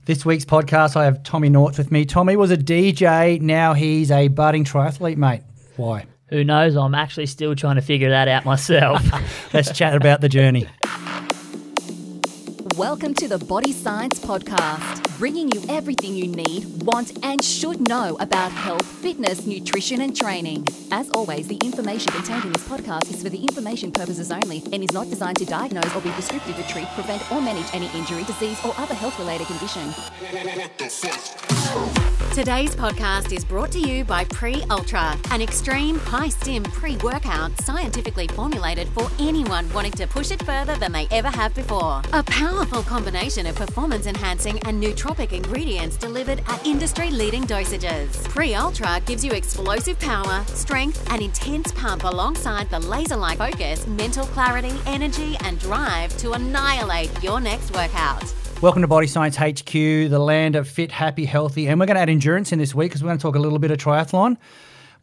This week's podcast, I have Tommy Norton with me. Tommy was a DJ, now he's a budding triathlete, mate. Why? Who knows? I'm actually still trying to figure that out myself. Let's chat about the journey. Welcome to the Body Science Podcast, bringing you everything you need, want and should know about health, fitness, nutrition and training. As always, the information contained in this podcast is for the information purposes only and is not designed to diagnose or be prescriptive to treat, prevent or manage any injury, disease or other health-related condition. Today's podcast is brought to you by Pre-Ultra, an extreme high-stim pre-workout scientifically formulated for anyone wanting to push it further than they ever have before. A powerful combination of performance-enhancing and nootropic ingredients delivered at industry-leading dosages. Pre-Ultra gives you explosive power, strength and intense pump alongside the laser-like focus, mental clarity, energy and drive to annihilate your next workout. Welcome to Body Science HQ, the land of fit, happy, healthy. And we're going to add endurance in this week because we're going to talk a little bit of triathlon.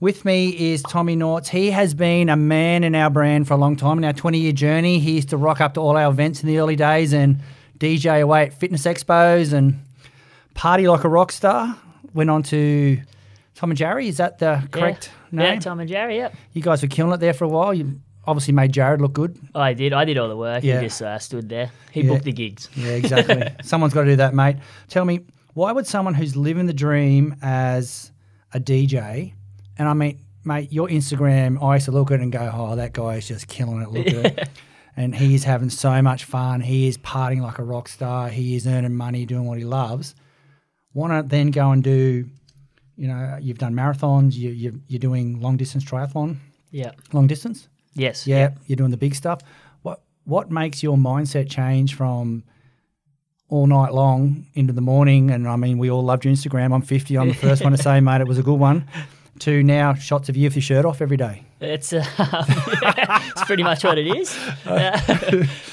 With me is Tommy Norton. He has been a man in our brand for a long time. In our 20-year journey, he used to rock up to all our events in the early days and DJ away at fitness expos and party like a rock star. Went on to Tom and Jerry. Is that the correct name? Yeah, Tom and Jerry, yep. You guys were killing it there for a while. You obviously made Jared look good. I did all the work. Yeah. He just stood there. He booked the gigs. Yeah, exactly. Someone's got to do that, mate. Tell me, why would someone who's living the dream as a DJ, and I mean, mate, your Instagram, I used to look at it and go, oh, that guy is just killing it. Look at it. And he's having so much fun. He is partying like a rock star. He is earning money, doing what he loves. Why not then go and do, you know, you've done marathons, you're doing long-distance triathlon? Yeah. Long distance? Yes. Yeah, Yep. You're doing the big stuff. What makes your mindset change from all night long into the morning? And I mean, we all loved your Instagram. I'm 50. I'm the first one to say, mate, it was a good one. To now shots of you with your shirt off every day. It's it's pretty much what it is.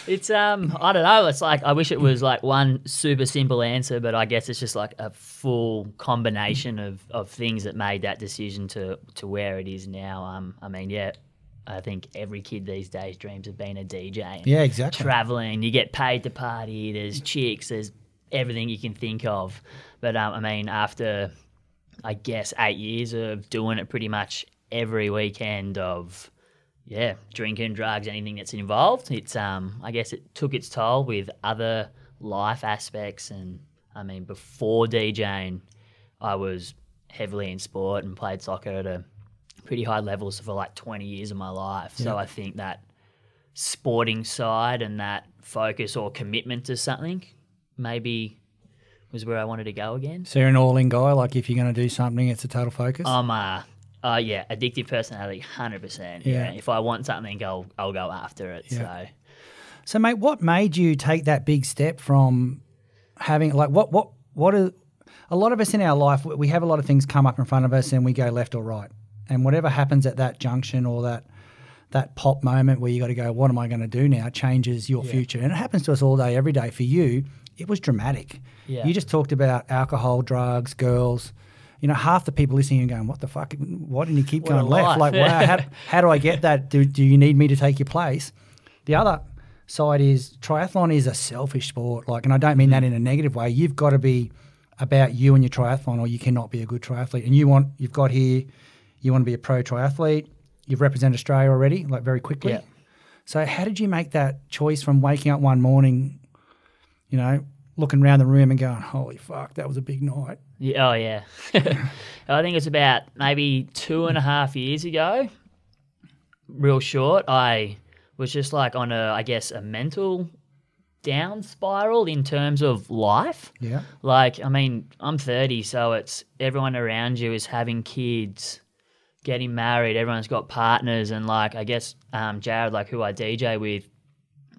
It's I don't know. It's like I wish it was like one super simple answer, but I guess it's just like a full combination of things that made that decision to where it is now. I mean, yeah. I think every kid these days dreams of being a DJ. And yeah, exactly. Traveling, you get paid to party, there's chicks, there's everything you can think of. But, I mean, after, I guess, 8 years of doing it pretty much every weekend of, drinking, drugs, anything that's involved, it's, I guess it took its toll with other life aspects. And, I mean, before DJing, I was heavily in sport and played soccer at a pretty high levels for like 20 years of my life. Yeah. So I think that sporting side and that focus or commitment to something maybe was where I wanted to go again. So you're an all-in guy, like if you're going to do something, it's a total focus? I'm addictive personality, 100%. Yeah. If I want something, I'll go after it. Yeah. So mate, what made you take that big step from having, like what are, a lot of us in our life, we have a lot of things come up in front of us and we go left or right. And whatever happens at that junction or that pop moment where you got to go, what am I going to do now, changes your future. And it happens to us all day, every day. For you, it was dramatic. Yeah. You just talked about alcohol, drugs, girls. You know, half the people listening and going, what the fuck, why didn't you keep going left? Like, wow, how do I get that? Do you need me to take your place? The other side is triathlon is a selfish sport. Like, and I don't mean that in a negative way. You've got to be about you and your triathlon or you cannot be a good triathlete. And you want to be a pro triathlete. You've represented Australia already, like very quickly. Yeah. So how did you make that choice from waking up one morning, you know, looking around the room and going, holy fuck, that was a big night? Yeah, oh, yeah. I think it's about maybe 2.5 years ago, real short. I was just like on a mental down spiral in terms of life. Yeah. Like, I mean, I'm 30, so it's everyone around you is having kids, getting married, everyone's got partners, and like I guess Jared, like who I DJ with,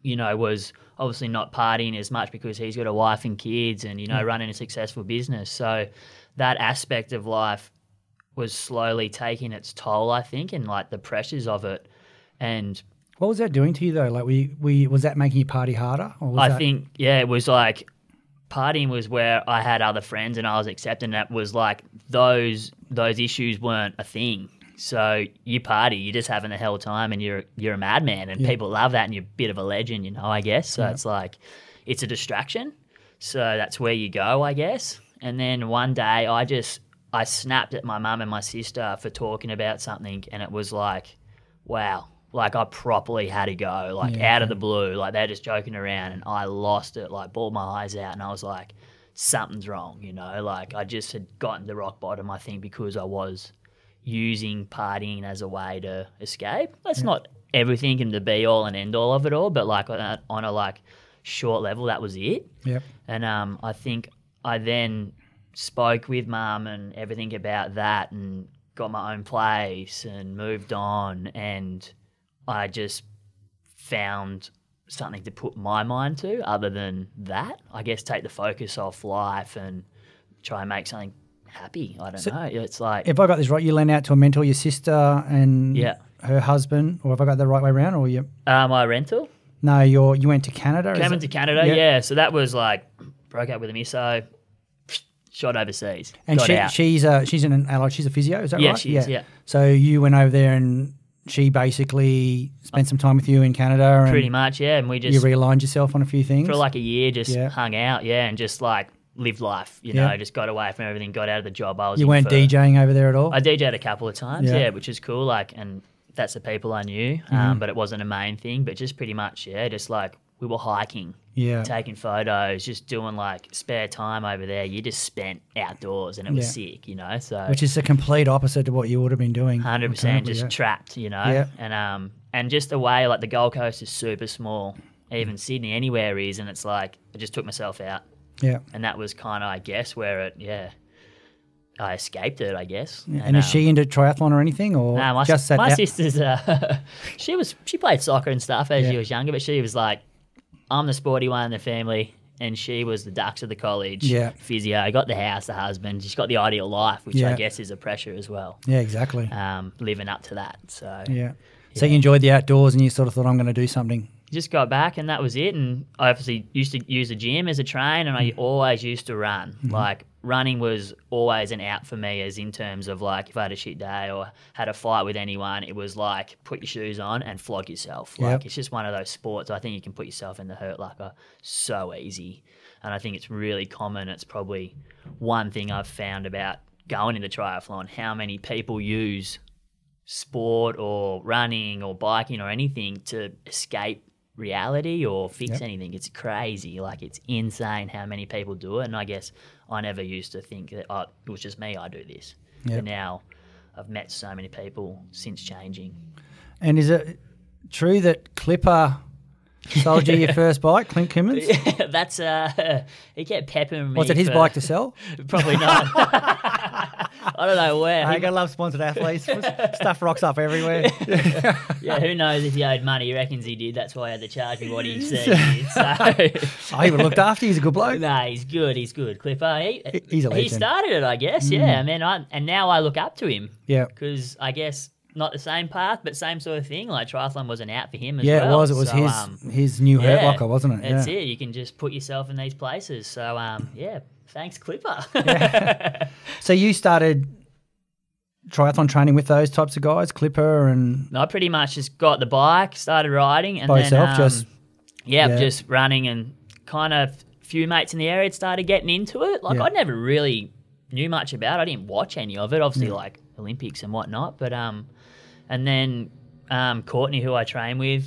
you know, was obviously not partying as much because he's got a wife and kids and, you know, running a successful business. So that aspect of life was slowly taking its toll, I think, and like the pressures of it. And what was that doing to you though? Like was that making you party harder? Or was I think, yeah, it was like partying was where I had other friends and I was accepting that was like those issues weren't a thing. So you party, you're just having a hell time and you're a madman and people love that and you're a bit of a legend, you know, I guess. So it's like, it's a distraction. So that's where you go, I guess. And then one day I snapped at my mum and my sister for talking about something, and it was like, wow, like I properly had to go, like out of the blue, like they're just joking around, and I lost it, like bawled my eyes out, and I was like, something's wrong, you know, like I just had gotten to rock bottom, I think, because I was using partying as a way to escape. That's not everything and the be all and end all of it all, but like on a like short level, that was it. Yep. And I think I then spoke with mum and everything about that, and got my own place and moved on, and I just found something to put my mind to other than that. I guess take the focus off life and try and make something happy. I don't know. It's like, if I got this right, you lent out to a mentor, your sister and her husband, or have I got the right way around? Or you? My rental? No, you went to Canada. Came to Canada, yeah. So that was like, broke up with a misso, shot overseas. And got she's an allied. She's a physio. Is that right? Yeah, she is. Yeah. So you went over there and she basically spent some time with you in Canada. And pretty much, yeah. And we just you realigned yourself on a few things for like a year. Just hung out, and just like lived life. You know, just got away from everything. Got out of the job I was. You in weren't DJing over there at all. I DJed a couple of times, which is cool. Like, and that's the people I knew. But it wasn't a main thing. But just pretty much, just like we were hiking. Yeah, taking photos, just doing like spare time over there. You just spent outdoors, and it was sick, you know. So which is the complete opposite to what you would have been doing. 100%, just trapped, you know. Yeah. And just the way like the Gold Coast is super small, even Sydney anywhere is, and it's like I just took myself out. Yeah, and that was kind of I guess where it I escaped it, I guess. Yeah. And is she into triathlon or anything, or my sister's she played soccer and stuff as she was younger, but she was like, I'm the sporty one in the family, and she was the ducks of the college. Yeah. Physio, got the house, the husband. She's got the ideal life, which I guess is a pressure as well. Yeah, exactly. Living up to that. So So you enjoyed the outdoors, and you sort of thought, I'm going to do something. Just got back, and that was it. And I obviously used to use the gym as a train, and I always used to run. Mm-hmm. Like running was always an out for me, as in terms of like if I had a shit day or had a fight with anyone, it was like put your shoes on and flog yourself. Like it's just one of those sports. I think you can put yourself in the hurt locker so easy, and I think it's really common. It's probably one thing I've found about going into triathlon, how many people use sport or running or biking or anything to escape reality or fix anything. It's crazy. Like, it's insane how many people do it. And I guess I never used to think that it was just me, I do this. But now I've met so many people since changing. And is it true that Clipper sold you your first bike, Clint Kimmins? Yeah, that's he kept peppering me. Was it his bike to sell? Probably not. I don't know where. I gotta love sponsored athletes. Stuff rocks up everywhere. Yeah, who knows if he owed money? He reckons he did. That's why he had to charge me what he said he did. So. I even looked after. He's a good bloke. No, he's good. He's good. Clipper. He's a legend. He started it, I guess. Yeah. And now I look up to him. Yeah. Because I guess not the same path, but same sort of thing. Like, triathlon wasn't out for him as well. Yeah, it was. It was so, his new hurt locker, wasn't it? That's it. You can just put yourself in these places. So, thanks, Clipper. So you started triathlon training with those types of guys, Clipper and... No, I pretty much just got the bike, started riding. And by yourself, just... just running, and kind of few mates in the area started getting into it. Like, I never really knew much about it. I didn't watch any of it, obviously, like Olympics and whatnot. But and then Courtney, who I train with,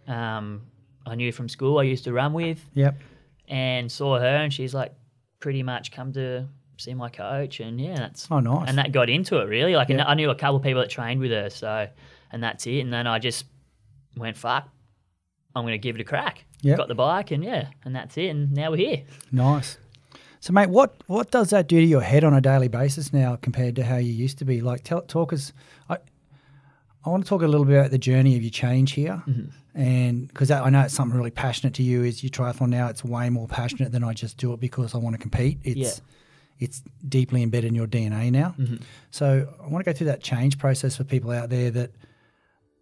I knew from school, I used to run with. Yep. And saw her, and she's like, pretty much come to see my coach, and that's nice. And that got into it really. Like, I knew a couple of people that trained with her, so, and that's it. And then I just went, fuck, I'm going to give it a crack. Yep. Got the bike, and and that's it. And now we're here. Nice. So, mate, what does that do to your head on a daily basis now compared to how you used to be? Like, talk us. I want to talk a little bit about the journey of your change here. Mm-hmm. And because I know it's something really passionate to you, is your triathlon now. It's way more passionate than I just do it because I want to compete. It's deeply embedded in your DNA now. Mm-hmm. So I want to go through that change process for people out there that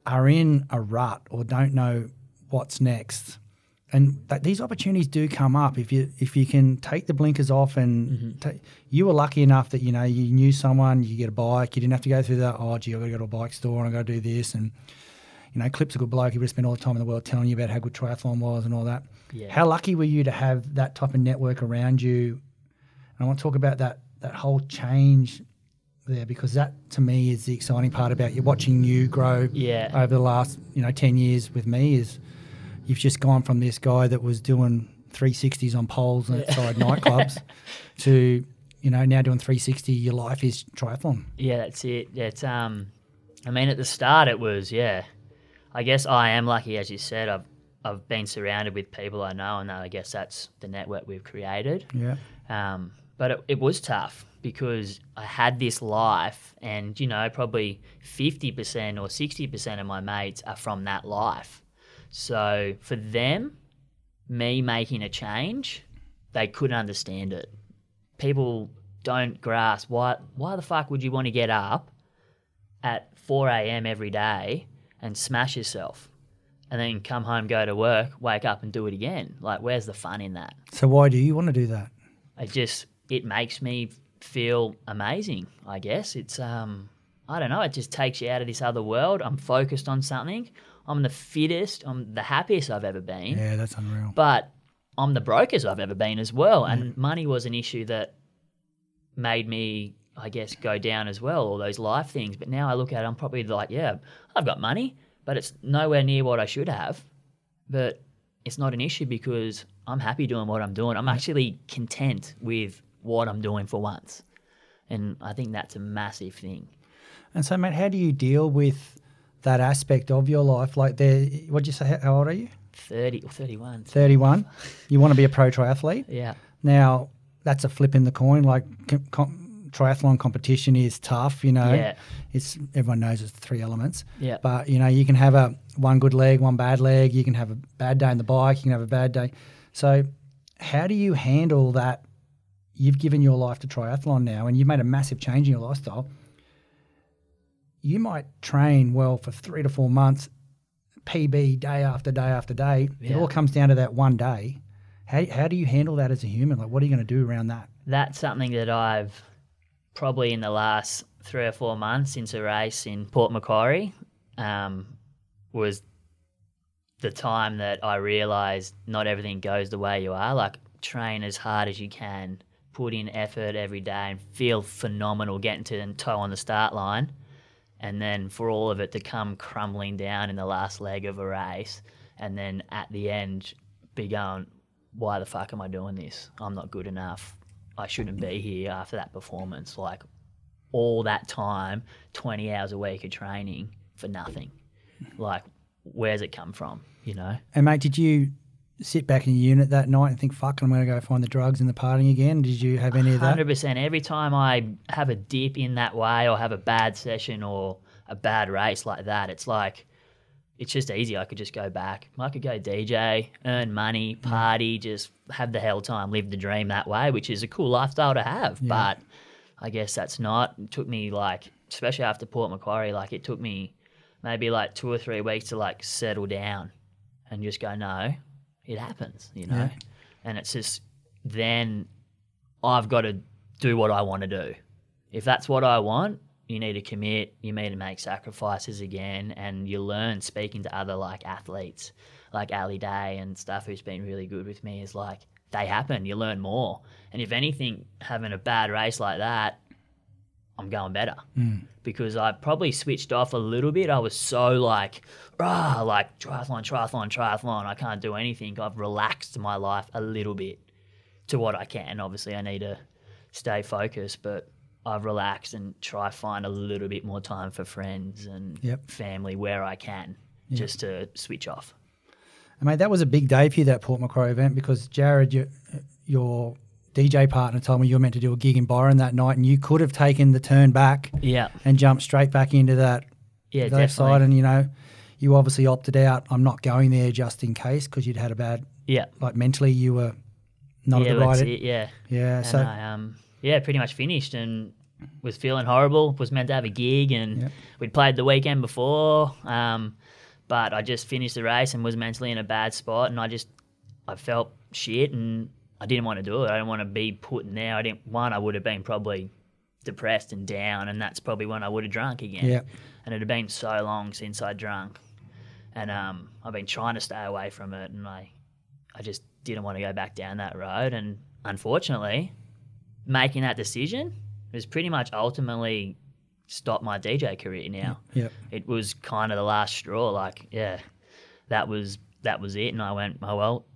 are in a rut or don't know what's next. And these opportunities do come up if you can take the blinkers off and you were lucky enough that, you knew someone, you get a bike, you didn't have to go through the, I've got to go to a bike store and I've got to do this. And, Clip's a good bloke. He would spend all the time in the world telling you about how good triathlon was and all that. Yeah. How lucky were you to have that type of network around you? And I want to talk about that whole change there, because that to me is the exciting part about you watching you grow over the last 10 years with me. Is you've just gone from this guy that was doing 360s on poles outside nightclubs to now doing 360. Your life is triathlon. Yeah, that's it. Yeah, it's I mean, at the start it was I guess I am lucky, as you said. I've been surrounded with people I know, and I guess that's the network we've created. Yeah. But it was tough because I had this life, and probably 50% or 60% of my mates are from that life. So for them, me making a change, they couldn't understand it. People don't grasp why the fuck would you want to get up at 4 a.m. every day and smash yourself and then come home, go to work, wake up and do it again? Like, where's the fun in that? So why do you want to do that? It makes me feel amazing, I guess. It's, I don't know, it just takes you out of this other world. I'm focused on something. I'm the fittest, I'm the happiest I've ever been. Yeah, that's unreal. But I'm the brokest I've ever been as well. And money was an issue that made me, I guess, go down as well, all those life things. But now I look at it, I'm probably like, yeah, I've got money, but it's nowhere near what I should have. But it's not an issue because I'm happy doing what I'm doing. I'm actually content with what I'm doing for once. And I think that's a massive thing. And so, mate, how do you deal with that aspect of your life? Like, what'd you say, how old are you? 30 or 31. 31. You want to be a pro triathlete? Yeah. Now, that's a flip in the coin. Like, triathlon competition is tough, Yeah. Everyone knows it's 3 elements. Yeah. But, you can have one good leg, one bad leg. You can have a bad day on the bike. You can have a bad day. So how do you handle that? You've given your life to triathlon now and you've made a massive change in your lifestyle. You might train well for 3 to 4 months, PB day after day after day. Yeah. It all comes down to that one day. How do you handle that as a human? Like, what are you going to do around that? That's something that I've probably in the last 3 or 4 months since a race in Port Macquarie was the time that I realised not everything goes the way you are. Like, train as hard as you can, put in effort every day and feel phenomenal getting to the toe on the start line. And then for all of it to come crumbling down in the last leg of a race and then at the end be going, why the fuck am I doing this? I'm not good enough. I shouldn't be here after that performance. Like, all that time, 20 hours a week of training for nothing. Like, where's it come from, And, mate, did you sit back in your unit that night and think, fuck, I'm going to go find the drugs and the partying again? Did you have any of that? 100%. Every time I have a dip in that way or have a bad session or a bad race like that, it's like, it's just easy. I could just go back. I could go DJ, earn money, party, just have the hell time, live the dream that way, which is a cool lifestyle to have. Yeah. But I guess that's not. It took me, like, especially after Port Macquarie, like, it took me maybe like 2 or 3 weeks to, like, settle down and just go, no, it happens, Yeah. And it's just, then I've got to do what I want to do. If that's what I want, you need to commit, you need to make sacrifices again, and you learn speaking to other, like, athletes, like Ali Day and stuff, who's been really good with me, is like, they happen, you learn more. And if anything, having a bad race like that, I'm going better because I probably switched off a little bit. I was so like triathlon. I can't do anything. I've relaxed my life a little bit to what I can. Obviously, I need to stay focused, but I've relaxed and try find a little bit more time for friends and family where I can just to switch off. And, mate, that was a big day for you, that Port Macquarie event, because Jared, your DJ partner, told me you were meant to do a gig in Byron that night, and you could have taken the turn back and jumped straight back into that side. And, you obviously opted out. I'm not going there just in case, because you'd had a bad, like, mentally you were not at the right end. Yeah. And so I, pretty much finished and was feeling horrible. Was meant to have a gig and we'd played the weekend before, but I just finished the race and was mentally in a bad spot, and I felt shit and I didn't want to do it. I didn't want to be put in there. I would have been probably depressed and down, and that's probably when I would have drunk again. Yeah. And it had been so long since I drunk. And I've been trying to stay away from it, and I I just didn't want to go back down that road. And unfortunately, making that decision was pretty much ultimately stopped my DJ career now. Yep. It was kind of the last straw. Like, yeah, that was it. And I went, oh, well,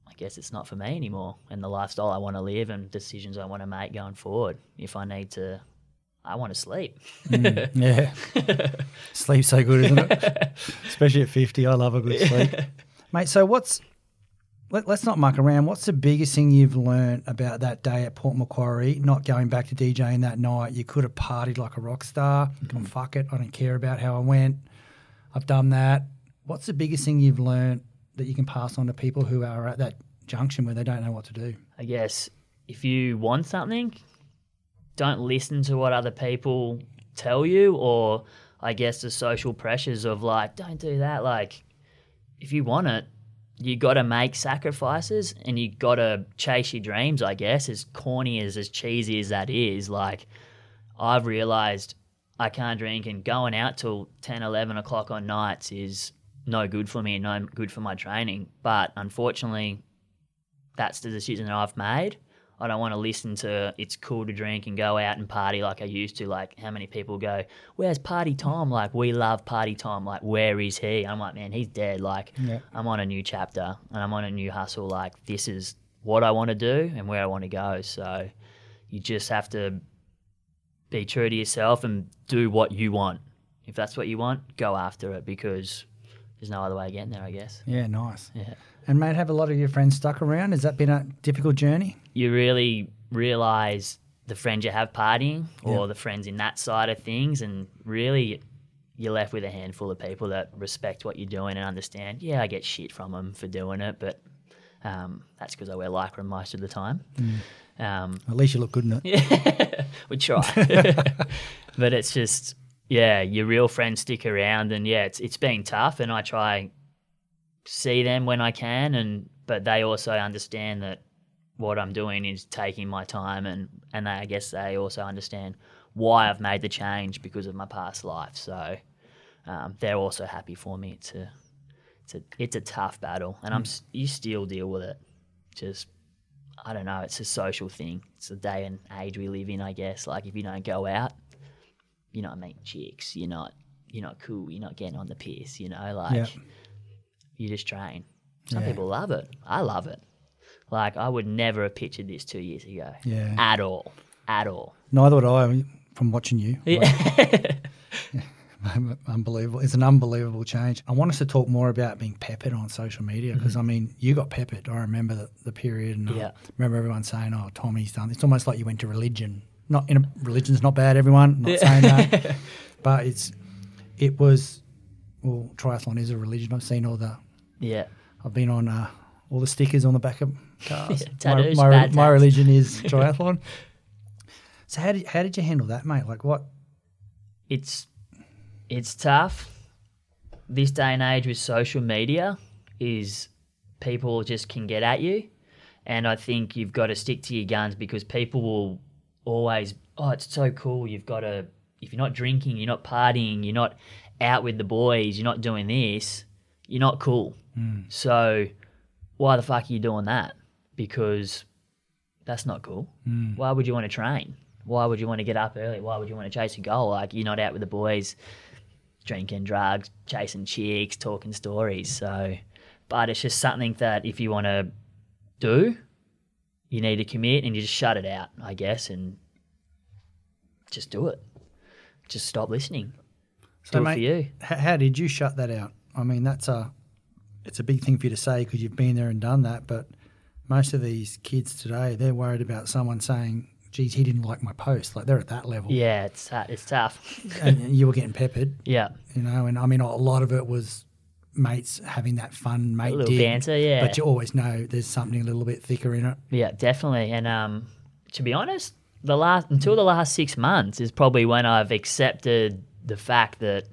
I guess it's not for me anymore. And the lifestyle I want to live and decisions I want to make going forward. If I need to, I want to sleep. Yeah. Sleep's so good, isn't it? Especially at 50. I love a good sleep. Mate, so let's not muck around. What's the biggest thing you've learned about that day at Port Macquarie, not going back to DJing that night? You could have partied like a rock star. Gone, fuck it. I don't care about how I went. I've done that. What's the biggest thing you've learned that you can pass on to people who are at that junction where they don't know what to do? I guess if you want something, don't listen to what other people tell you, or I guess the social pressures of like, don't do that. Like, if you want it, you got to make sacrifices and you got to chase your dreams, I guess, as corny as cheesy as that is. Like, I've realised I can't drink, and going out till 10, 11 o'clock on nights is no good for me and no good for my training. But unfortunately, that's the decision that I've made. I don't want to listen to it's cool to drink and go out and party like I used to. Like, how many people go, where's Party Tom? Like, we love Party Tom. Like, where is he? I'm like, man, he's dead. Like, I'm on a new chapter and I'm on a new hustle. Like, this is what I want to do and where I want to go. So you just have to be true to yourself and do what you want. If that's what you want, go after it, because there's no other way of getting there, I guess. Yeah, nice. Yeah. And, mate, have a lot of your friends stuck around? Has that been a difficult journey? You really realise the friends you have partying, or the friends in that side of things, and really you're left with a handful of people that respect what you're doing and understand, yeah, I get shit from them for doing it, but that's because I wear Lycra most of the time. At least you look good in it. Yeah, we try. But it's just, yeah, your real friends stick around, and, yeah, it's been tough, and I try see them when I can, but they also understand that what I'm doing is taking my time, and I guess they also understand why I've made the change because of my past life. So they're also happy for me. It's a tough battle, and you still deal with it. Just, I don't know, it's a social thing. It's the day and age we live in, I guess. Like, if you don't go out, you're not meeting chicks, you're not cool, you're not getting on the piss, like you just train. Some people love it. I love it. Like, I would never have pictured this 2 years ago. Yeah. At all. Neither would I, from watching you. Yeah. Unbelievable. It's an unbelievable change. I want us to talk more about being peppered on social media, because, I mean, you got peppered. I remember the period, and I remember everyone saying, oh, Tommy's done. It's almost like you went to religion. Religion's not bad, everyone. Not saying that. But it was, well, triathlon is a religion. I've seen all the... Yeah. I've been on all the stickers on the back of cars. Tattoos, my religion is triathlon. So how did you handle that, mate? Like, what? It's tough. This day and age with social media is people just can get at you, and I think you've got to stick to your guns, because people will always, oh, it's so cool. You've got to, if you're not drinking, you're not partying, you're not out with the boys, you're not doing this, you're not cool. So why the fuck are you doing that? Because that's not cool. Why would you want to train? Why would you want to get up early? Why would you want to chase a goal? Like, you're not out with the boys drinking drugs, chasing chicks, talking stories. So, but it's just something that if you want to do, you need to commit, and you just shut it out, I guess, and just do it. Just stop listening. So, do mate, it for you. How did you shut that out? I mean, it's a big thing for you to say, because you've been there and done that, but most of these kids today, they're worried about someone saying, geez, he didn't like my post. Like, they're at that level. Yeah, it's tough. And you were getting peppered. Yeah. And I mean, a lot of it was mates having that fun mate A little dig, banter, yeah. But you always know there's something a little bit thicker in it. Yeah, definitely. And to be honest, until the last 6 months is probably when I've accepted the fact that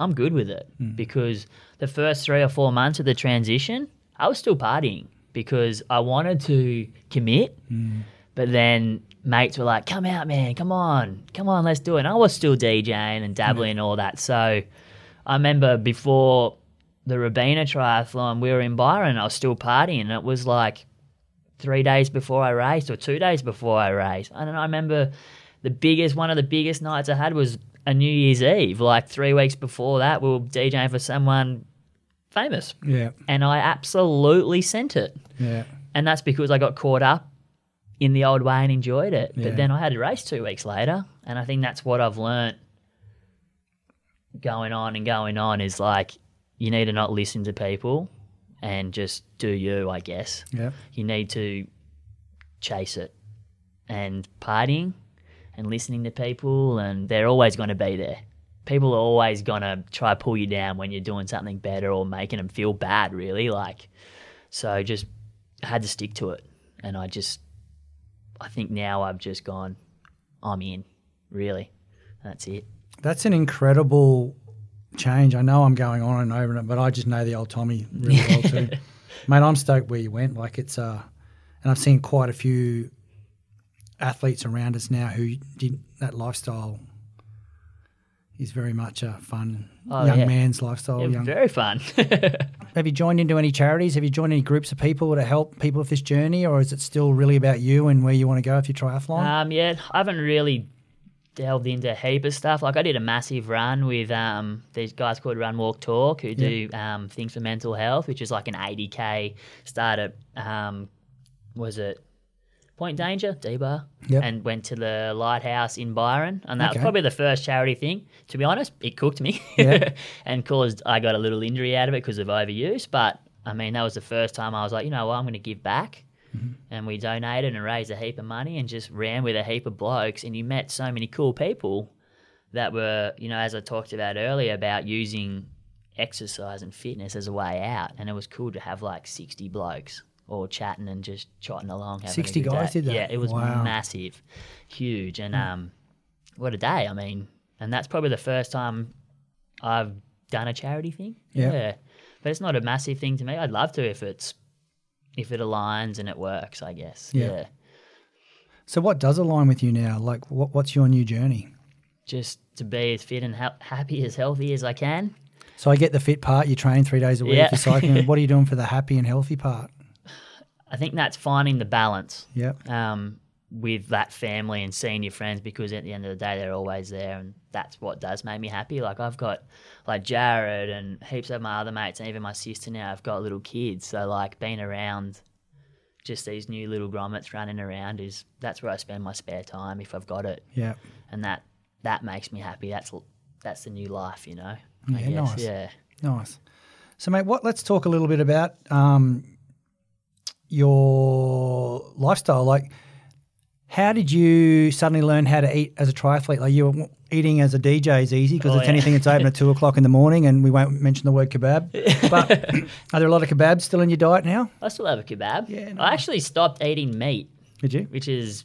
I'm good with it, because the first 3 or 4 months of the transition, I was still partying because I wanted to commit, but then mates were like, come out, man, come on, let's do it. And I was still DJing and dabbling and all that. So I remember before the Rabina triathlon, we were in Byron. I was still partying. And it was like 3 days before I raced or 2 days before I raced. I don't know. I remember one of the biggest nights I had was a New Year's Eve. Like 3 weeks before that, we were DJing for someone famous. Yeah. And I absolutely sent it. Yeah. And that's because I got caught up in the old way and enjoyed it. Yeah. But then I had to race 2 weeks later. And I think that's what I've learnt going on is like, you need to not listen to people and just do you, I guess. Yeah. You need to chase it. And partying and listening to people, and they're always going to be there. People are always going to try to pull you down when you're doing something better or making them feel bad, really. Like, so just had to stick to it. And I think now I've just gone, I'm in, really. That's it. That's an incredible change. I know I'm going on and over it, but I just know the old Tommy really well too. Mate, I'm stoked where you went. Like it's and I've seen quite a few athletes around us now who did that lifestyle is very much a fun young man's lifestyle. Yeah, very fun. Have you joined into any charities? Have you joined any groups of people to help people with this journey, or is it still really about you and where you want to go with your triathlon? Yeah, I haven't really delved into a heap of stuff. Like I did a massive run with these guys called Run Walk Talk who do things for mental health, which is like an 80K start at was it Point Danger, D-Bar, and went to the Lighthouse in Byron. And that was probably the first charity thing. To be honest, it cooked me and caused I got a little injury out of it because of overuse. But, I mean, that was the first time I was like, you know what, I'm going to give back. Mm-hmm. And we donated and raised a heap of money and just ran with a heap of blokes. And you met so many cool people that were, you know, as I talked about earlier, about using exercise and fitness as a way out. And it was cool to have like 60 blokes all chatting and just trotting along. 60 guys did that? Yeah, it was massive, huge. And what a day. I mean, and that's probably the first time I've done a charity thing. Yeah. But it's not a massive thing to me. I'd love to if it aligns and it works, I guess. Yeah. So what does align with you now? Like what's your new journey? Just to be as fit and happy, as healthy as I can. So I get the fit part. You train 3 days a week. You're cycling. What are you doing for the happy and healthy part? I think that's finding the balance with that family and seeing your friends, because at the end of the day, they're always there, and that's what does make me happy. Like I've got like Jared and heaps of my other mates, and even my sister now, I've got little kids. So like being around just these new little grommets running around that's where I spend my spare time if I've got it. Yeah. And that makes me happy. That's the new life, you know. Yeah, I guess. nice. Yeah. Nice. So mate, let's talk a little bit about your lifestyle. Like, how did you suddenly learn how to eat as a triathlete? Like, you were eating as a DJ is easy because it's anything that's open at 2 o'clock in the morning, and we won't mention the word kebab. But are there a lot of kebabs still in your diet now? I still have a kebab. Yeah, nice. I actually stopped eating meat. Did you? Which is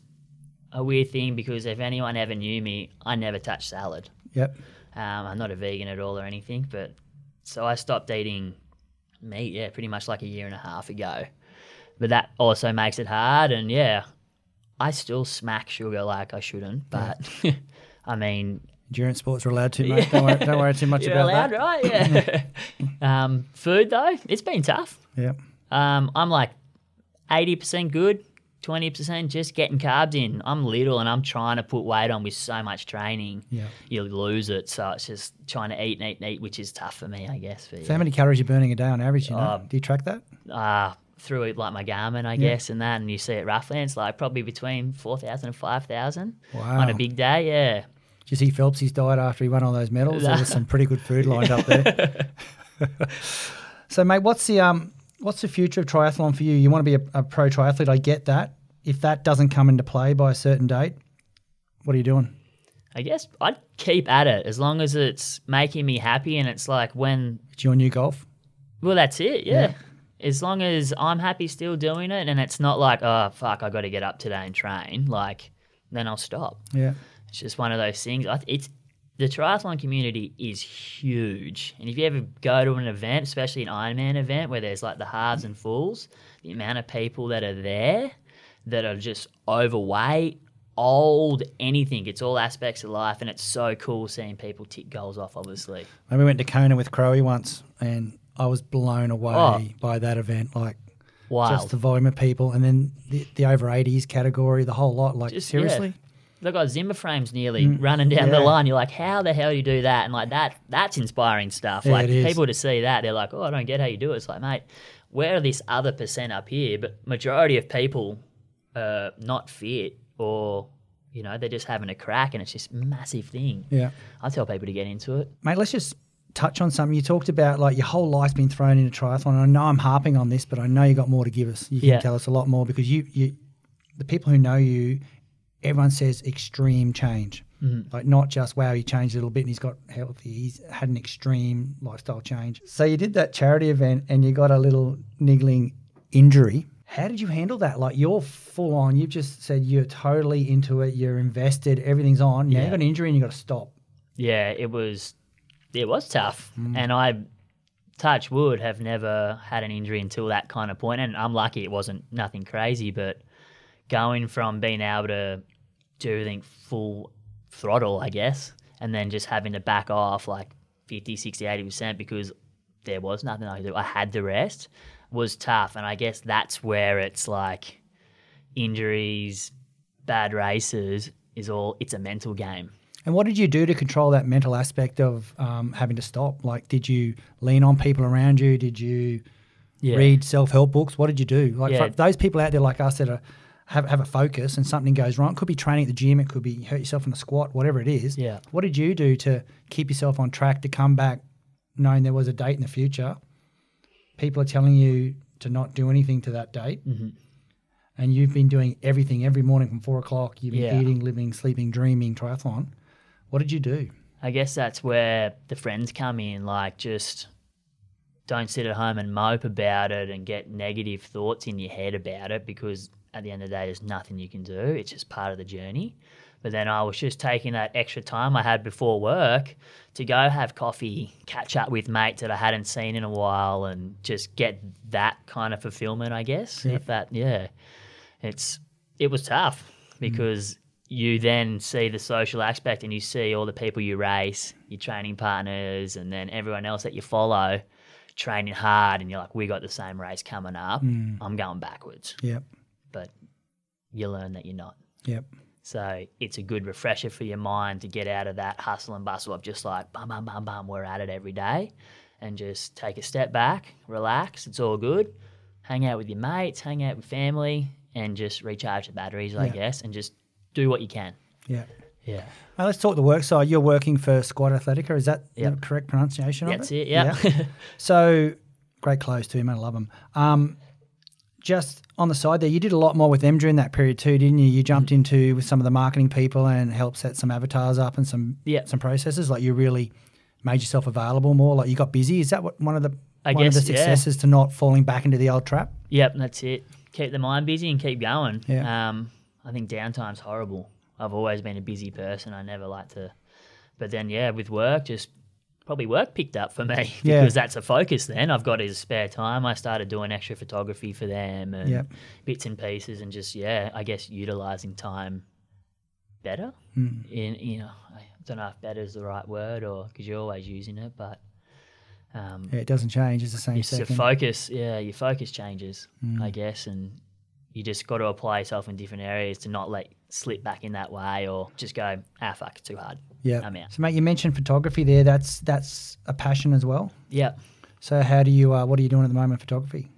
a weird thing because if anyone ever knew me, I never touched salad. Yep. I'm not a vegan at all or anything, but so I stopped eating meat, pretty much like a year and a half ago. But that also makes it hard, and I still smack sugar like I shouldn't, but I mean, endurance sports are allowed to, mate. Yeah. Don't worry too much about allowed, that. Right? Yeah. Food though, it's been tough. Yeah. I'm like 80% good, 20% just getting carbs in. I'm little and I'm trying to put weight on with so much training. Yeah. You lose it, so it's just trying to eat, which is tough for me, I guess. But, so how many calories are you burning a day on average? You know? Do you track that? Through it like my Garmin, I guess, and that, and you see it roughly, and it's like probably between 4,000 and 5,000 on a big day, Did you see Phelps's diet after he won all those medals? There was some pretty good food lined up there. So, mate, what's the future of triathlon for you? You want to be a pro triathlete, I get that. If that doesn't come into play by a certain date, what are you doing? I guess I'd keep at it as long as it's making me happy, and it's like when... It's your new golf? Well, that's it, yeah. As long as I'm happy still doing it and it's not like, oh, fuck, I got to get up today and train, like, then I'll stop. Yeah. It's just one of those things. The triathlon community is huge. And if you ever go to an event, especially an Ironman event where there's like the halves and fulls, the amount of people that are there that are just overweight, old, anything. It's all aspects of life, and it's so cool seeing people tick goals off, obviously. We went to Kona with Crowie once, and I was blown away by that event. Like, Wild. just the volume of people, and then the over 80s category, the whole lot. Like, seriously? Yeah. They've got Zimmer frames nearly running down the line. You're like, how the hell do you do that? And like that's inspiring stuff. Yeah, like it is. people to see that, they're like, oh, I don't get how you do it. It's like, mate, we're this other percent up here, but majority of people are not fit or, you know, they're just having a crack and it's just a massive thing. Yeah. I tell people to get into it. Mate, let's just touch on something. You talked about like your whole life's been thrown into triathlon. And I know I'm harping on this, but I know you got more to give us. You can tell us a lot more because you the people who know you, everyone says extreme change. Like not just, wow, he changed a little bit and he's got healthy. He's had an extreme lifestyle change. So you did that charity event and you got a little niggling injury. How did you handle that? Like you're full on. You've just said you're totally into it. You're invested. Everything's on. Now you got an injury and you got to stop. Yeah, it was tough. And I, touch wood, have never had an injury until that kind of point. And I'm lucky it wasn't nothing crazy, but going from being able to do everything full throttle, I guess, and then just having to back off like 50, 60, 80% because there was nothing I could do. I had to rest, was tough. And I guess that's where it's like injuries, bad races it's a mental game. And what did you do to control that mental aspect of having to stop? Like, did you lean on people around you? Did you read self-help books? What did you do? Like for those people out there like us that are have a focus and something goes wrong, it could be training at the gym, it could be hurt yourself in a squat, whatever it is. Yeah. What did you do to keep yourself on track to come back knowing there was a date in the future? People are telling you to not do anything to that date. And you've been doing everything every morning from 4 o'clock. You've been eating, living, sleeping, dreaming triathlon. What did you do? I guess that's where the friends come in, like just don't sit at home and mope about it and get negative thoughts in your head about it because at the end of the day, there's nothing you can do. It's just part of the journey. But then I was just taking that extra time I had before work to go have coffee, catch up with mates that I hadn't seen in a while and just get that kind of fulfillment, I guess. Yeah. If that, it was tough because you then see the social aspect and you see all the people you race, your training partners, and then everyone else that you follow training hard and you're like, we got the same race coming up. I'm going backwards. Yep. But you learn that you're not. Yep. So it's a good refresher for your mind to get out of that hustle and bustle of just like, bum, bum, bum, bum, we're at it every day, and just take a step back, relax, it's all good, hang out with your mates, hang out with family, and just recharge the batteries, I guess, and just do what you can. Yeah. Yeah. Now let's talk the work side. You're working for Squad Athletica. Is that the correct pronunciation of it? That's it, yeah. So, great clothes too, man. I love them. Just on the side there, you did a lot more with them during that period too, didn't you? You jumped into with some of the marketing people and helped set some avatars up and some processes. Like you really made yourself available more. Like you got busy. Is that one of the successes to not falling back into the old trap? Yep, that's it. Keep the mind busy and keep going. Yeah. I think downtime's horrible. I've always been a busy person. I never like to, but then with work, just probably work picked up for me because that's a focus then. I've got his spare time. I started doing extra photography for them and bits and pieces and just, I guess utilising time better. I don't know if better is the right word or because you're always using it, but it doesn't change. It's the same second. Your focus changes, I guess, and you just got to apply yourself in different areas to not let slip back in that way or just go, fuck, it's too hard. Yeah. I'm out. So, mate, you mentioned photography there. That's a passion as well. Yeah. So, how do you? What are you doing at the moment? Photography.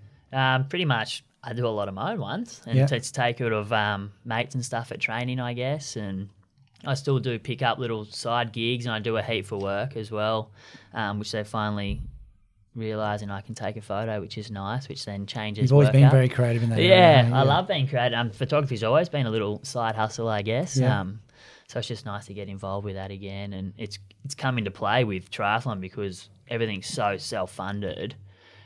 Pretty much, I do a lot of my own ones, and it's take it of mates and stuff at training, I guess, and I still do pick up little side gigs, and I do a heap for work as well, which they finally realising I can take a photo, which is nice, which then changes. You've always been very creative in that area. Yeah, I love being creative. Photography's always been a little side hustle, I guess. Yeah. So it's just nice to get involved with that again, and it's come into play with triathlon because everything's so self-funded,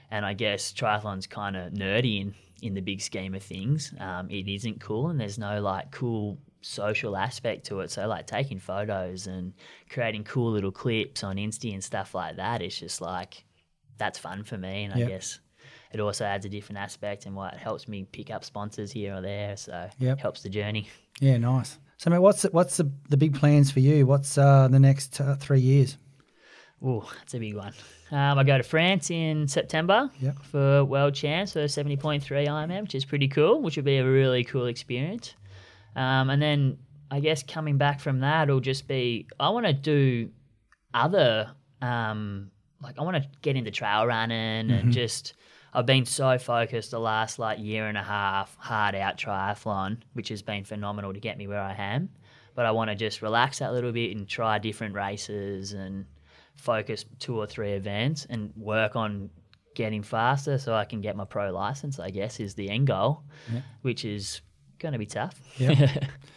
and I guess triathlon's kind of nerdy in the big scheme of things. It isn't cool, and there's no like cool social aspect to it. So like taking photos and creating cool little clips on Insta and stuff like that, it's just like that's fun for me, and I guess it also adds a different aspect and what it helps me pick up sponsors here or there, so it helps the journey. Yeah, nice. So, mate, what's the big plans for you? What's the next 3 years? Oh, that's a big one. I go to France in September for World Champs for 70.3 Ironman, which is pretty cool, which would be a really cool experience. And then I guess coming back from that will just be, I want to do other, I want to get into trail running and just, I've been so focused the last year and a half, hard out triathlon, which has been phenomenal to get me where I am. But I want to just relax that a little bit and try different races and focus 2 or 3 events and work on getting faster so I can get my pro license, I guess, is the end goal, which is going to be tough.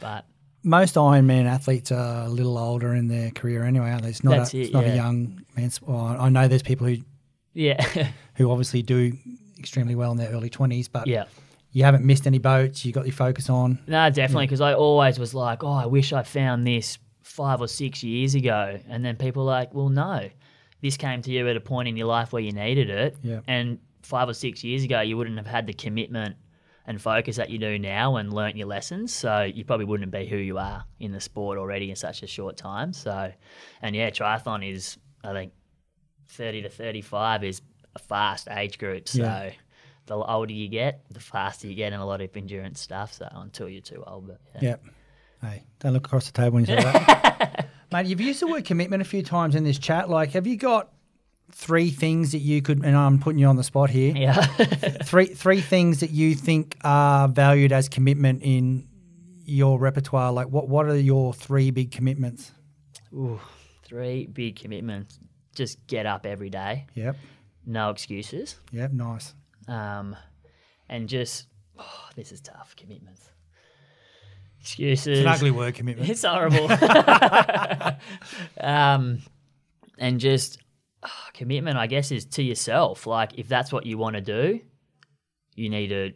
But most Ironman athletes are a little older in their career anyway, aren't they? It's not a young man's. Well, I know there's people who who obviously do extremely well in their early 20s, but you haven't missed any boats. You got your focus on. No, definitely, because I always was like, I wish I found this 5 or 6 years ago. And then people are like, well, no, this came to you at a point in your life where you needed it. Yeah. And 5 or 6 years ago, you wouldn't have had the commitment and focus that you do now and learnt your lessons. So you probably wouldn't be who you are in the sport already in such a short time. So, and triathlon is, I think, 30 to 35 is a fast age group. So the older you get, the faster you get in a lot of endurance stuff. So until you're too old, but Hey, don't look across the table when you say that. Mate, you've used the word commitment a few times in this chat. Have you got 3 things that you could, and I'm putting you on the spot here. Yeah. three things that you think are valued as commitment in your repertoire. What are your 3 big commitments? Ooh, 3 big commitments. Just get up every day. Yep. No excuses. Yep, nice. And just, this is tough, commitments. Excuses. It's an ugly word, commitment. It's horrible. And just commitment, I guess, is to yourself. If that's what you want to do, you need to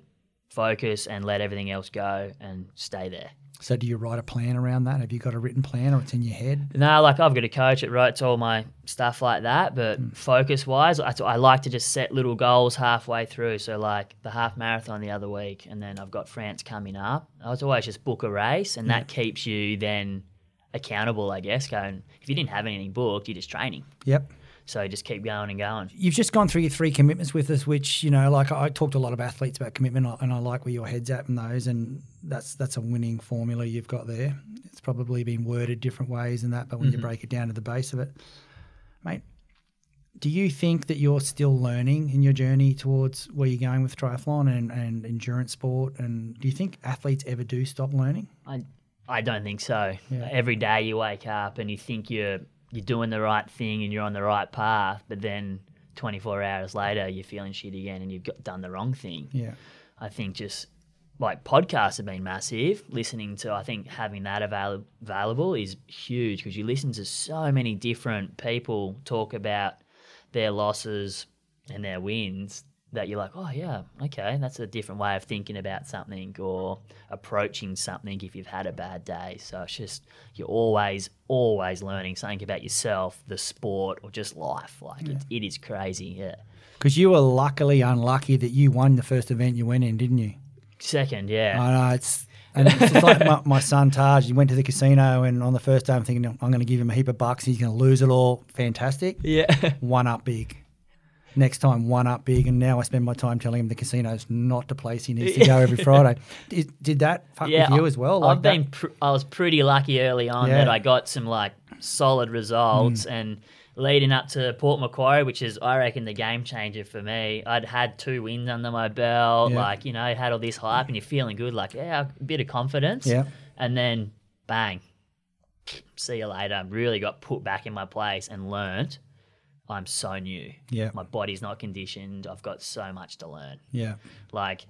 focus and let everything else go and stay there. So do you write a plan around that? Have you got a written plan or it's in your head? No, I've got a coach that writes all my stuff like that, but focus-wise, I like to just set little goals halfway through. So the half marathon the other week, and then I've got France coming up. I was always just book a race, and that keeps you then accountable, I guess, going, if you didn't have anything booked, you're just training. Yep. So just keep going and going. You've just gone through your 3 commitments with us, which, I talk to a lot of athletes about commitment, and I like where your head's at in those, and that's a winning formula you've got there. It's probably been worded different ways than that, but when you break it down to the base of it. Mate, do you think that you're still learning in your journey towards where you're going with triathlon and endurance sport, and do you think athletes ever do stop learning? I don't think so. Yeah. Every day you wake up and you think you're doing the right thing and you're on the right path, but then 24 hours later you're feeling shit again and you've done the wrong thing. Yeah. I think just podcasts have been massive. Listening to, I think having that available is huge because you listen to so many different people talk about their losses and their wins that you're like, oh yeah, okay, that's a different way of thinking about something or approaching something if you've had a bad day. So it's just, you're always learning something about yourself, the sport, or just life. It is crazy, yeah. Because you were luckily unlucky that you won the first event you went in, didn't you? Second, yeah. I know, it's just like my son Taj. He went to the casino, and on the first day I'm thinking, I'm going to give him a heap of bucks. He's going to lose it all. Fantastic. Yeah. One up big. Next time, one up big, and now I spend my time telling him the casino's not the place he needs to go every Friday. Did that fuck with you as well? I was pretty lucky early on that I got some solid results, and leading up to Port Macquarie, which is I reckon the game changer for me. I'd had 2 wins under my belt, had all this hype, and you're feeling good, a bit of confidence, and then bang, see you later. Really got put back in my place and learnt. I'm so new. Yeah. My body's not conditioned. I've got so much to learn. Yeah.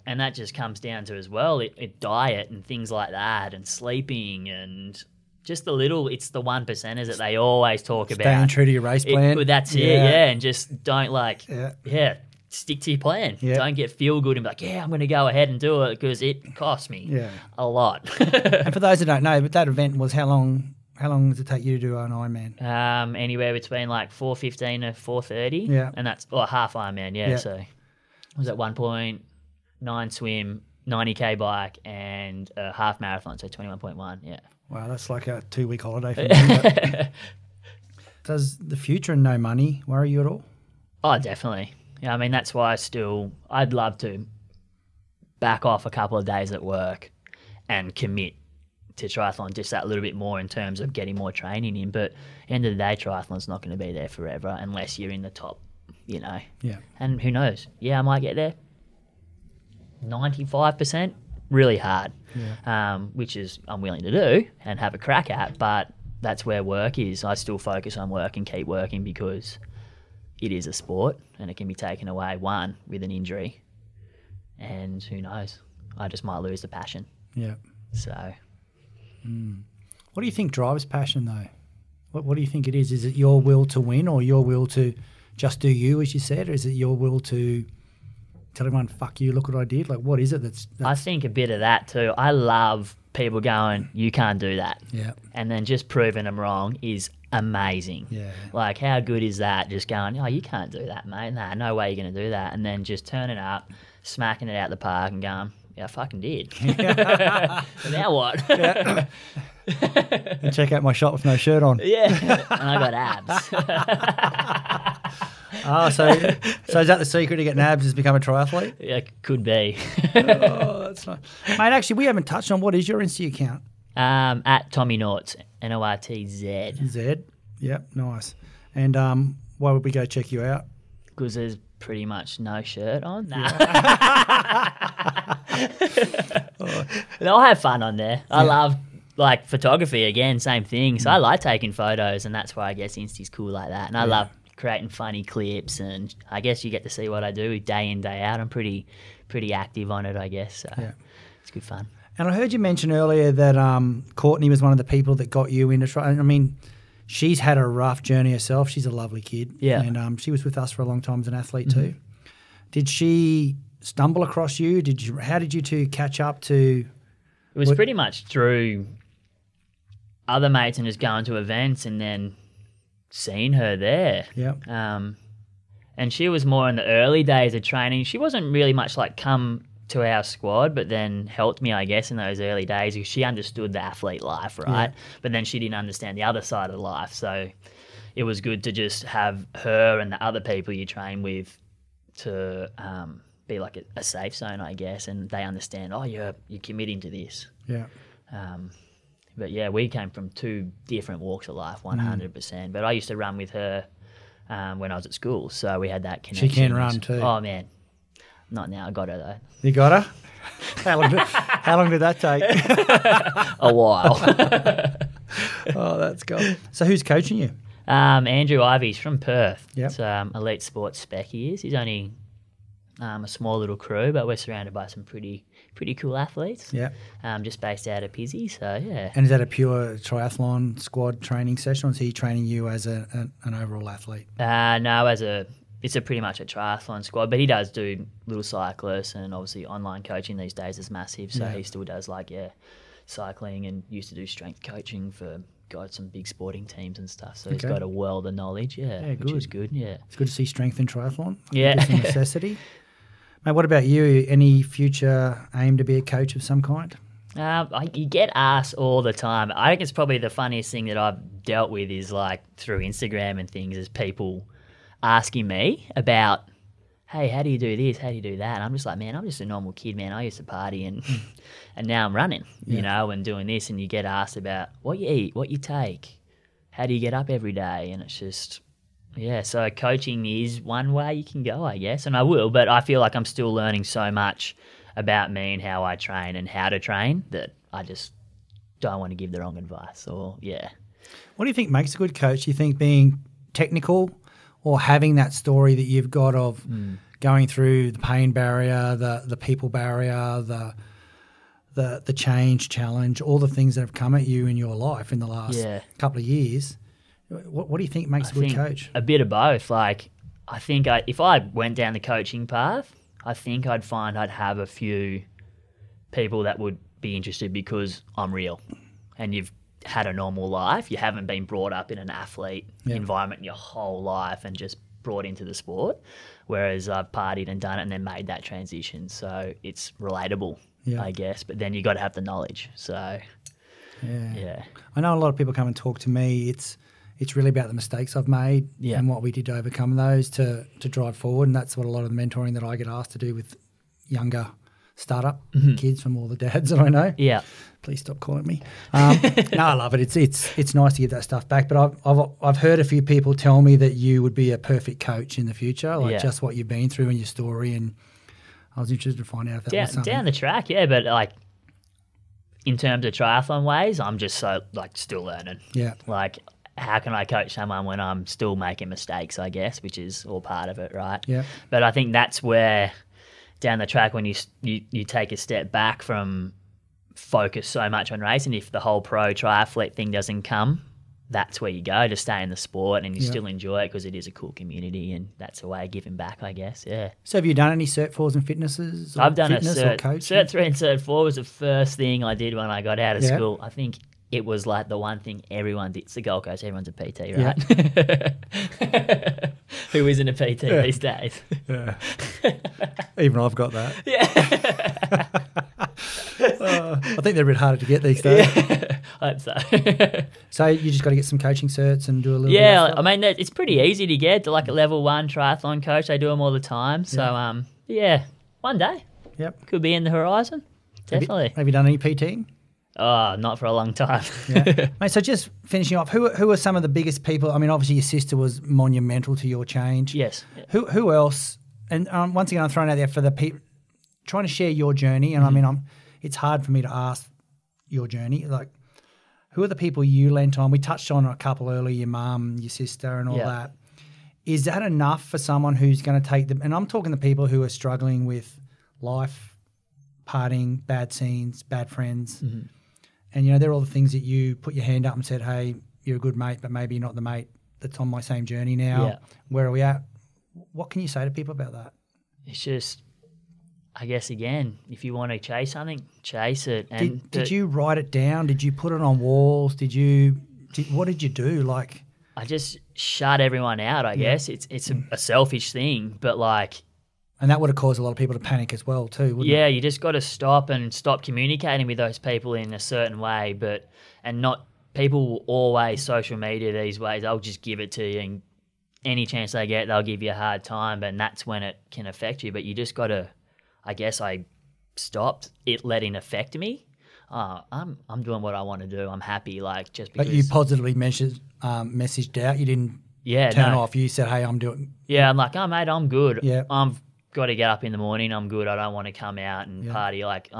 And that just comes down to as well, it diet and things like that and sleeping and just it's the 1%ers that they always talk about. Staying true to your race plan. That's it, yeah. And just don't stick to your plan. Yeah. Don't get feel good and be like, I'm going to go ahead and do it because it cost me a lot. And for those that don't know, but that event was how long does it take you to do an Ironman? Anywhere between 4:15 to 4:30. Yeah. And that's half Ironman, yeah. So I was at 1.9 swim, 90k bike, and a half marathon, so 21.1, yeah. Wow, that's like a 2-week holiday for me. Does the future and no money worry you at all? Oh, definitely. Yeah, I mean, that's why I'd love to back off a couple of days at work and commit to triathlon just that little bit more in terms of getting more training in. But end of the day, triathlon's not going to be there forever unless you're in the top, Yeah. And who knows? Yeah, I might get there. 95%, really hard, which is I'm willing to do and have a crack at, but that's where work is. I still focus on work and keep working because it is a sport and it can be taken away, one, with an injury, and who knows? I just might lose the passion. Yeah. So. What do you think drives passion, though? What do you think it is? Is it your will to win or your will to just do you, as you said, or is it your will to tell everyone, fuck you, look what I did? Like, what is it that's... I think a bit of that too. I love people going, you can't do that. Yeah. And then just proving them wrong is amazing. Yeah. Like, how good is that? Just going, oh, you can't do that, mate. Nah, no way you're going to do that. And then just turning up, smacking it out the park and going, yeah, I fucking did. Now what? Yeah. And check out my shot with no shirt on. Yeah. And I got abs. So is that the secret to getting abs is become a triathlete? Yeah, could be. Oh, that's nice. Mate, actually, we haven't touched on what is your Insta account? At Tommy Nortz, Nortz. Z. Yep, nice. And why would we go check you out? Because there's pretty much no shirt on. Nah. No, I have fun on there. I love like photography again, same thing. So I like taking photos, and that's why I guess Insta's cool like that. And I love creating funny clips, and I guess you get to see what I do day in, day out. I'm pretty active on it, I guess. So it's good fun. And I heard you mention earlier that Courtney was one of the people that got you into triathlon. I mean, she's had a rough journey herself. She's a lovely kid. Yeah. And she was with us for a long time as an athlete too. Did she stumble across you? How did you two catch up to... It was pretty much through other mates and just going to events and then seeing her there. Yeah. And she was more in the early days of training. She wasn't really much like come to our squad, but then helped me, I guess, in those early days because she understood the athlete life, right? Yeah. But then she didn't understand the other side of life. So it was good to just have her and the other people you train with to be like a safe zone, I guess, and they understand, oh, you're committing to this. Yeah. But yeah, we came from two different walks of life, 100%. But I used to run with her when I was at school, so we had that connection. She can run too. Oh, man. Not now. I got her, though. You got her? How long did that take? A while. Oh, that's cool. So who's coaching you? Andrew Ivy's from Perth. Yep. It's elite sports spec he is. He's only a small little crew, but we're surrounded by some pretty cool athletes. Yeah. Just based out of Pizzy, so yeah. And is that a pure triathlon squad training session, or is he training you as an overall athlete? No, it's pretty much a triathlon squad, but he does do little cyclists, and obviously online coaching these days is massive, so he still does cycling and used to do strength coaching for some big sporting teams and stuff. So he's got a world of knowledge, which is good. Yeah, it's good to see strength in triathlon. Yeah, it's a necessity. Mate, what about you? Any future aim to be a coach of some kind? You get asked all the time. I think it's probably the funniest thing that I've dealt with is like through Instagram and things is people asking me about, hey, how do you do this? How do you do that? And I'm just like, man, I'm just a normal kid, man. I used to party and now I'm running, you know, and doing this. And you get asked about what you eat, what you take, how do you get up every day? And it's just, so coaching is one way you can go, I guess. And I will, but I feel like I'm still learning so much about me and how I train and how to train that I just don't want to give the wrong advice or, What do you think makes a good coach? Do you think being technical or having that story that you've got of going through the pain barrier, the people barrier, the change, challenge, all the things that have come at you in your life in the last couple of years? What do you think makes a good coach? A bit of both. Like, I think if I went down the coaching path, I think I'd find I'd have a few people that would be interested because I'm real and you've had a normal life. You haven't been brought up in an athlete environment your whole life and just brought into the sport, whereas I've partied and done it and then made that transition. So it's relatable, I guess. But then you got to have the knowledge. So, I know a lot of people come and talk to me. It's it's really about the mistakes I've made Yeah. and what we did to overcome those to drive forward. And that's what a lot of the mentoring that I get asked to do with younger startup kids from all the dads that I know. Yeah. Please stop calling me. No, I love it. It's nice to get that stuff back. But I've heard a few people tell me that you would be a perfect coach in the future, like just what you've been through and your story. And I was interested to find out if that was something. Down the track, yeah, but like in terms of triathlon ways, I'm just so like still learning. Yeah. Like, how can I coach someone when I'm still making mistakes, I guess, which is all part of it, right? Yeah. But I think that's where down the track when you take a step back from focus so much on racing, if the whole pro triathlete thing doesn't come, that's where you go to stay in the sport and you still enjoy it because it is a cool community and that's a way of giving back, I guess, yeah. So have you done any Cert 4s and fitnesses? I've done fitness a or coaching? Cert 3 and Cert 4 was the first thing I did when I got out of school. I think it was like the one thing everyone did. It's the Gold Coast, everyone's a PT, right? Yeah. Who isn't a PT these days? Yeah. Even I've got that. Yeah. I think they're a bit harder to get these days. Yeah. I hope so. So you just got to get some coaching certs and do a little bit Yeah, of stuff? I mean, it's pretty easy to get to like a level 1 triathlon coach. They do them all the time. So, yeah, one day. Yep. Could be in the horizon. Definitely. Have you done any PTing? Oh, not for a long time. Yeah. Mate, so just finishing off, who are some of the biggest people? I mean, obviously your sister was monumental to your change. Yes. Who else? And once again, I'm throwing out there for the people trying to share your journey. And I mean, it's hard for me to ask your journey. Like, who are the people you lent on? We touched on a couple earlier, your mum, your sister and all that. Is that enough for someone who's going to take them? And I'm talking to people who are struggling with life, partying, bad scenes, bad friends. Mm-hmm. And, you know, they're all the things that you put your hand up and said, hey, you're a good mate, but maybe you're not the mate that's on my same journey now. Yeah. Where are we at? What can you say to people about that? It's just, I guess, again, if you want to chase something, chase it. And did you write it down? Did you put it on walls? What did you do? Like, I just shut everyone out, I guess. It's a selfish thing, but like... And that would have caused a lot of people to panic as well too, wouldn't it? Yeah, you just got to stop communicating with those people in a certain way, and not people will always social media these ways. They'll just give it to you, and any chance they get, they'll give you a hard time, and that's when it can affect you. But you just got to, I guess, I stopped it letting affect me. I'm doing what I want to do. I'm happy, like just because. But you positively messaged out. You didn't turn off. You said, "Hey, I'm doing." Yeah, I'm like, oh mate, I'm good. Yeah, I've got to get up in the morning. I'm good. I don't want to come out and party. Like,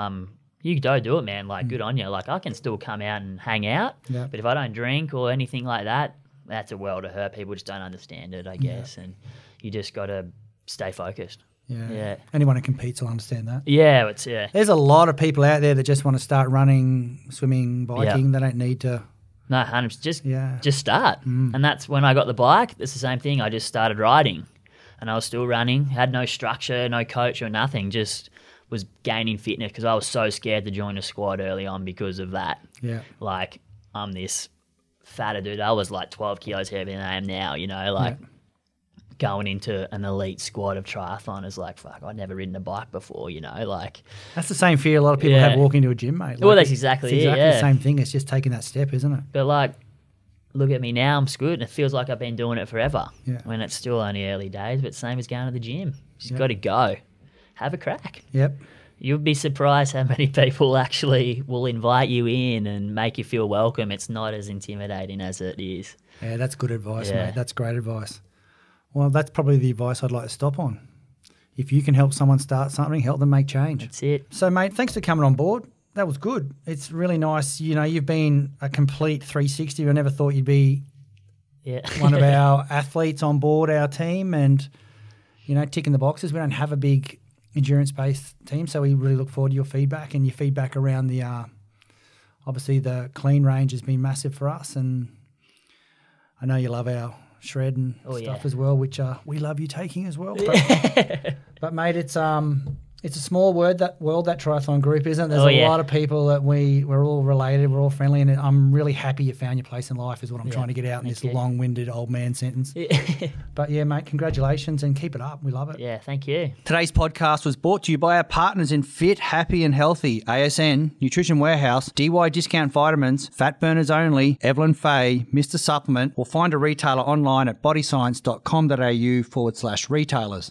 you don't do it, man. Like, good on you. Like, I can still come out and hang out. Yeah. But if I don't drink or anything like that, that's a world of hurt. People just don't understand it, I guess. And you just got to stay focused. Yeah. Anyone who competes will understand that. Yeah, There's a lot of people out there that just want to start running, swimming, biking. They don't need to. No, 100%. Just start. And that's when I got the bike. It's the same thing. I just started riding. And I was still running, had no structure, no coach or nothing, just was gaining fitness because I was so scared to join a squad early on because of that. Yeah. Like, I'm this fatter dude. I was like 12 kilos heavier than I am now, you know, like going into an elite squad of triathlon is like, fuck, I'd never ridden a bike before, you know, like. That's the same fear a lot of people have walking into a gym, mate. Like, well, that's exactly it, the same thing. It's just taking that step, isn't it? But like, look at me now, I'm good, and it feels like I've been doing it forever when it's still only early days, but same as going to the gym. Just got to go. Have a crack. Yep. You'll be surprised how many people actually will invite you in and make you feel welcome. It's not as intimidating as it is. Yeah, that's good advice, mate. That's great advice. Well, that's probably the advice I'd like to stop on. If you can help someone start something, help them make change. That's it. So, mate, thanks for coming on board. That was good. It's really nice. You know, you've been a complete 360. I never thought you'd be one of our athletes on board our team and, you know, ticking the boxes. We don't have a big endurance-based team, so we really look forward to your feedback and your feedback around the obviously the clean range has been massive for us, and I know you love our shred and stuff as well, which we love you taking as well. But, but mate, it's It's a small world, that triathlon group, isn't it? There's Oh, a lot of people that we're all related, we're all friendly, and I'm really happy you found your place in life is what I'm trying to get out in this long-winded old man sentence. But yeah, mate, congratulations and keep it up. We love it. Yeah, thank you. Today's podcast was brought to you by our partners in Fit, Happy and Healthy, ASN, Nutrition Warehouse, DY Discount Vitamins, Fat Burners Only, Evelyn Faye, Mr. Supplement, or find a retailer online at bodyscience.com.au/retailers.